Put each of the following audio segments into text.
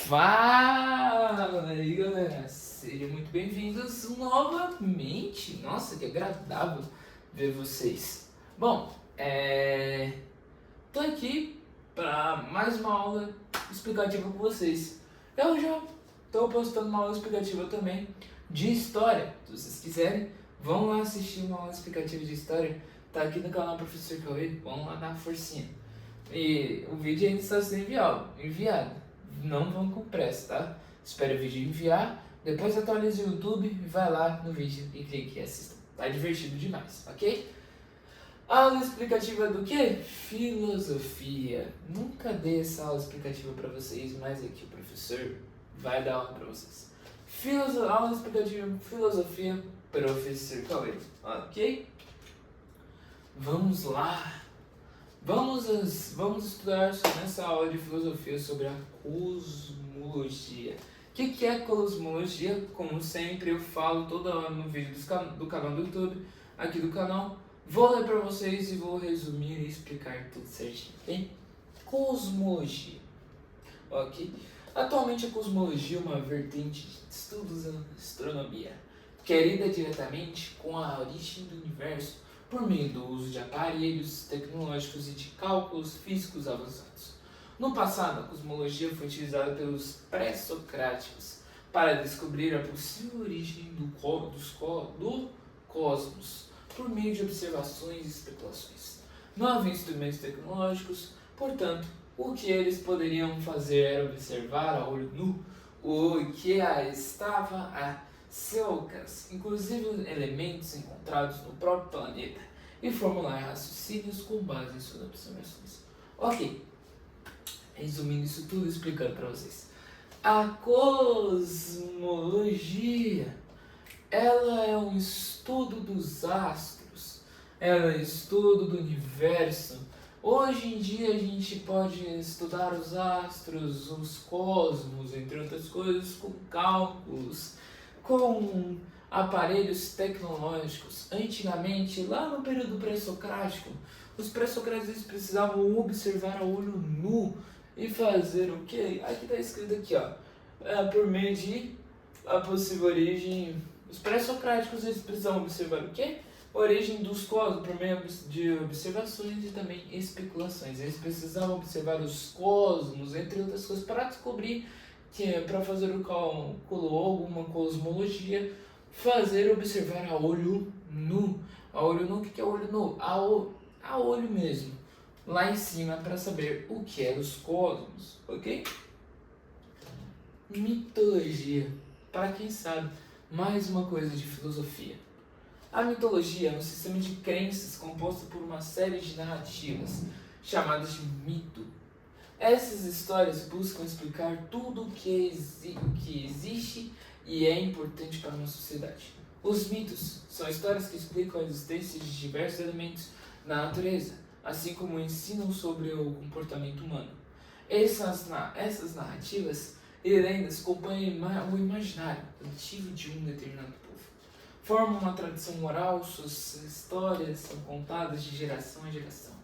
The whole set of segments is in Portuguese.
Fala aí, galera, sejam muito bem-vindos novamente. Nossa, que agradável ver vocês. Bom, tô aqui para mais uma aula explicativa com vocês. Eu já tô postando uma aula explicativa também de história. Se vocês quiserem, vão lá assistir uma aula explicativa de história. Tá aqui no canal Professor Cauê, vão lá dar uma forcinha. E o vídeo ainda está sendo enviado. Não vão com pressa, tá? Espere o vídeo enviar, depois atualize o YouTube, vai lá no vídeo e clique e assista. Tá divertido demais, ok? Aula explicativa do quê? Filosofia. Nunca dei essa aula explicativa para vocês, mas aqui o professor vai dar aula para vocês. Aula explicativa filosofia, professor Cauê, ok? Vamos lá. Vamos estudar nessa aula de filosofia sobre a cosmologia. O que é cosmologia? Como sempre eu falo toda hora no vídeo do canal do YouTube, aqui do canal. Vou ler para vocês e vou resumir e explicar tudo certinho, ok? Cosmologia. Ok? Atualmente a cosmologia é uma vertente de estudos da astronomia, que lida diretamente com a origem do universo por meio do uso de aparelhos tecnológicos e de cálculos físicos avançados. No passado, a cosmologia foi utilizada pelos pré-socráticos para descobrir a possível origem do cosmos por meio de observações e especulações. Não havia instrumentos tecnológicos, portanto, o que eles poderiam fazer era observar a olho nu o que estava a seu alcance, inclusive elementos encontrados no próprio planeta, e formular raciocínios com base em suas observações. Ok, resumindo isso tudo, explicando para vocês. A cosmologia, ela é um estudo dos astros, ela é um estudo do universo. Hoje em dia a gente pode estudar os astros, os cosmos, entre outras coisas, com cálculos, com aparelhos tecnológicos. Antigamente, lá no período pré-socrático, os pré-socráticos precisavam observar a olho nu e fazer o quê? Aqui está escrito aqui, ó, por meio de a possível origem. Os pré-socráticos eles precisavam observar o quê? A origem dos cosmos por meio de observações e também especulações. Eles precisavam observar os cosmos, entre outras coisas, para descobrir que para fazer o cálculo ou alguma cosmologia, observar a olho nu. A olho nu, o que é olho nu? A olho mesmo, lá em cima, para saber o que é os cosmos, ok? Mitologia, para quem sabe, mais uma coisa de filosofia. A mitologia é um sistema de crenças composto por uma série de narrativas, chamadas de mito. Essas histórias buscam explicar tudo o que existe e é importante para uma sociedade. Os mitos são histórias que explicam a existência de diversos elementos na natureza, assim como ensinam sobre o comportamento humano. Essas narrativas e lendas compõem o imaginário coletivo de um determinado povo. Formam uma tradição oral, suas histórias são contadas de geração em geração.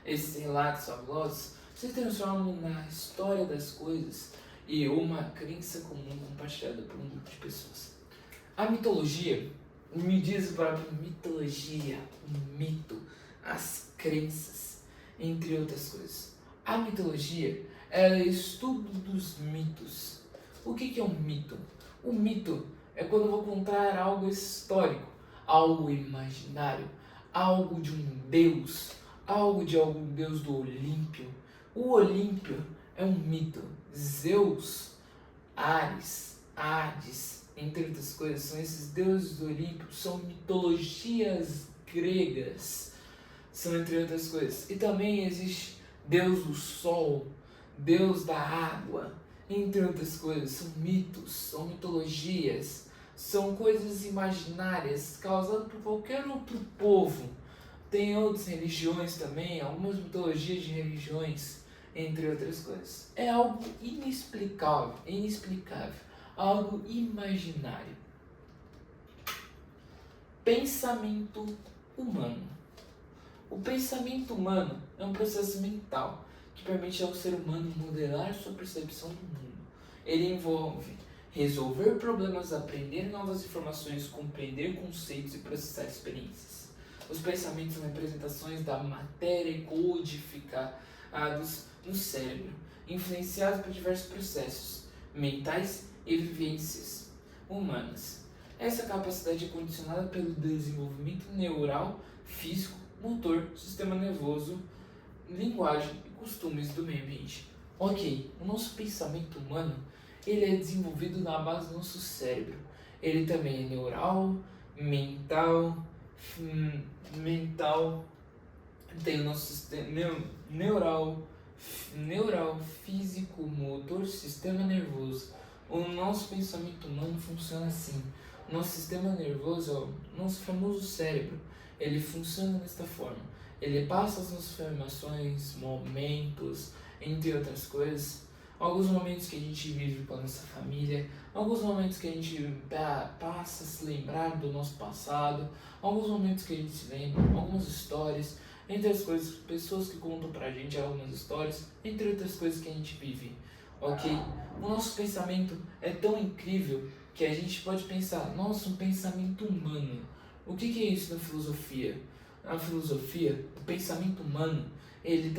Esses relatos fabulosos se transformam na história das coisas e uma crença comum compartilhada por um grupo de pessoas. A mitologia, me diz o próprio mitologia, um mito, as crenças, entre outras coisas. A mitologia é o estudo dos mitos. O que é um mito? O mito é quando eu vou contar algo histórico, algo imaginário, algo de um deus, algo de algum deus do Olímpio. O Olímpio é um mito. Zeus, Ares, Hades, entre outras coisas, são esses deuses do Olímpio, são mitologias gregas, são entre outras coisas. E também existe Deus do Sol, Deus da Água, entre outras coisas. São mitos, são mitologias, são coisas imaginárias causadas por qualquer outro povo. Tem outras religiões também, algumas mitologias de religiões, entre outras coisas. É algo inexplicável, algo imaginário. Pensamento humano. O pensamento humano é um processo mental que permite ao ser humano modelar sua percepção do mundo Ele envolve resolver problemas, aprender novas informações, compreender conceitos e processar experiências. Os pensamentos são representações da matéria codificados no cérebro, influenciados por diversos processos mentais e vivências humanas. Essa capacidade é condicionada pelo desenvolvimento neural, físico, motor, sistema nervoso, linguagem e costumes do meio ambiente. Ok, o nosso pensamento humano ele é desenvolvido na base do nosso cérebro. Ele também é neural, mental, tem o nosso sistema neural, físico, motor, sistema nervoso. O nosso pensamento humano funciona assim. Nosso sistema nervoso, nosso famoso cérebro, ele funciona desta forma. Ele passa as nossas informações, momentos, entre outras coisas, alguns momentos que a gente vive com a nossa família, alguns momentos que a gente passa a se lembrar do nosso passado, alguns momentos que a gente se lembra, algumas histórias, entre as coisas, pessoas que contam pra gente algumas histórias, entre outras coisas que a gente vive, ok? O nosso pensamento é tão incrível que a gente pode pensar, nossa, um pensamento humano. O que é isso na filosofia? Na filosofia, o pensamento humano, ele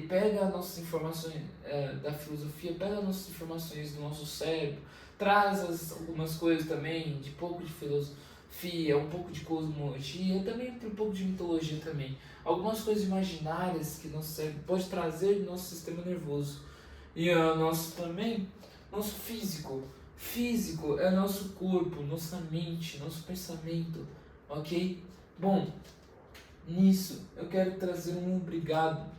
pega as nossas informações da filosofia, pega as nossas informações do nosso cérebro, traz algumas coisas também, de pouco de filosofia, um pouco de cosmologia, também um pouco de mitologia também. Algumas coisas imaginárias que nosso cérebro pode trazer do nosso sistema nervoso. E nosso físico. Físico é nosso corpo, nossa mente, nosso pensamento, ok? Bom, nisso eu quero trazer um obrigado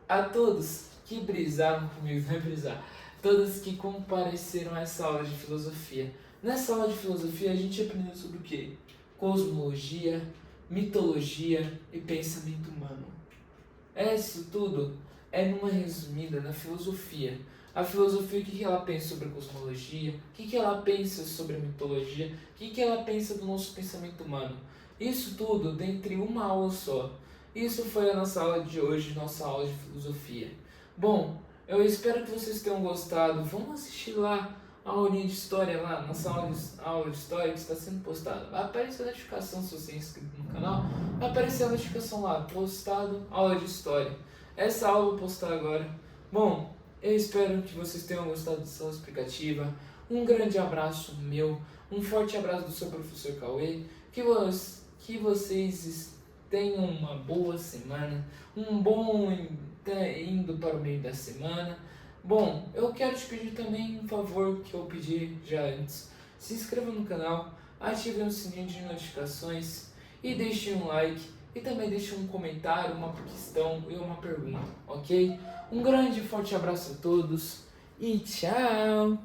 a todos que brisaram comigo, não é brisar, todos que compareceram a essa aula de filosofia. Nessa aula de filosofia a gente aprendeu sobre o quê? Cosmologia, mitologia e pensamento humano. Isso tudo é numa resumida na filosofia. A filosofia, o que ela pensa sobre a cosmologia, o que ela pensa sobre a mitologia, o que ela pensa do nosso pensamento humano. Isso tudo dentre uma aula só. Isso foi a nossa aula de hoje, nossa aula de filosofia. Bom, eu espero que vocês tenham gostado. Vamos assistir lá a aulinha de história, lá, nossa aula de história que está sendo postada. Vai aparecer a notificação se você é inscrito no canal. Vai aparecer a notificação lá, postado, aula de história. Essa aula eu vou postar agora. Bom, eu espero que vocês tenham gostado dessa aula explicativa. Um grande abraço meu, um forte abraço do seu professor Cauê. Que vocês tenham uma boa semana, um bom indo para o meio da semana. Bom, eu quero te pedir também um favor que eu pedi já antes. Se inscreva no canal, ative o sininho de notificações e deixe um like. E também deixe um comentário, uma questão e uma pergunta, ok? Um grande e forte abraço a todos e tchau!